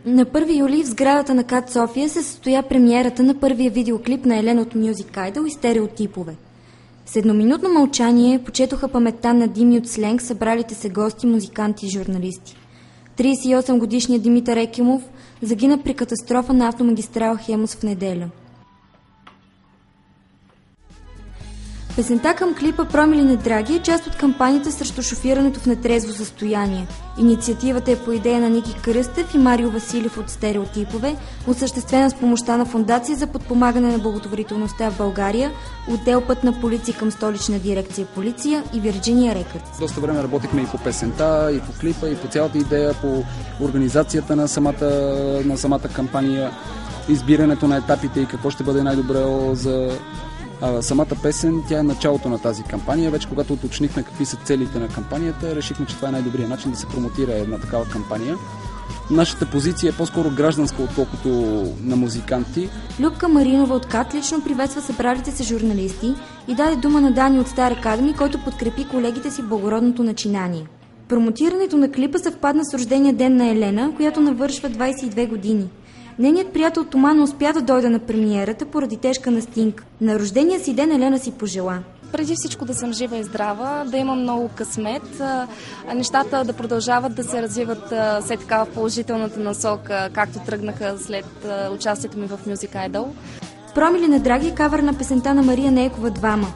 На 1 юли в сградата на КАТ София се състоя премиерата на първия видеоклип на Елена от Music Idol и Стереотипове. С едноминутно мълчание почетоха паметта на Дими от Сленг събралите се гости, музиканти и журналисти. 38-годишният Димитър Екимов загина при катастрофа на автомагистрала Хемус в неделя. Песента към клипа "Промили на Драги" е част от кампанията срещу шофирането в нетрезво състояние. Инициативата е по идея на Ники Кръстев и Марио Василев от Стереотипове, осъществена с помощта на Фондация за подпомагане на благотворителността в България, отдел Пътна полиция към Столична дирекция полиция и Virginia Records. Доста време работихме и по песента, и по клипа, и по цялата идея, по организацията на самата кампания, избирането на етапите и какво ще бъде най-добре за самата песен. Тя е началото на тази кампания. Вече когато уточнихме какви са целите на кампанията, решихме, че това е най-добрият начин да се промотира една такава кампания. Нашата позиция е по-скоро гражданска, отколкото на музиканти. Любка Маринова от КАТ лично приветства събралите се журналисти и даде дума на Дани от Стар Академи, който подкрепи колегите си в благородното начинание. Промотирането на клипа съвпадна с рождения ден на Елена, която навършва 22 години. Нейният приятел Тома не успя да дойде на премиерата поради тежка настинка. На рождения си ден Елена си пожела: преди всичко да съм жива и здрава, да имам много късмет, нещата да продължават да се развиват все така в положителната насока, както тръгнаха след участието ми в Music Idol. "Промили на Драги" е кавър на песента на Мария Нейкова "Двама".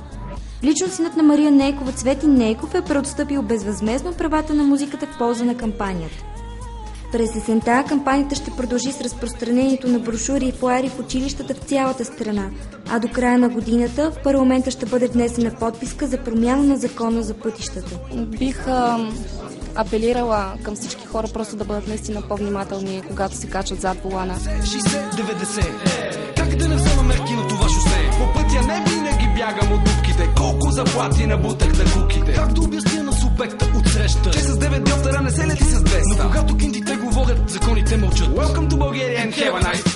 Лично синът на Мария Нейкова, Цветин Нейков, е преотстъпил безвъзмездно правата на музиката в полза на кампанията. През есента кампанията ще продължи с разпространението на брошури и флаери в училищата в цялата страна, а до края на годината в парламента ще бъде внесена подписка за промяна на закона за пътищата. Бих апелирала към всички хора просто да бъдат наистина по-внимателни, когато се качват зад волана. 60-90. Как да не взема мерки на това шосе? По пътя не винаги бягам от дупките. Колко заплати набутах на куките? Как да обясня на субекта от среща, че с 9 делтера не се лети с 200? Но когато кинтите говорят, законите мълчат. Welcome to Bulgaria and have a nice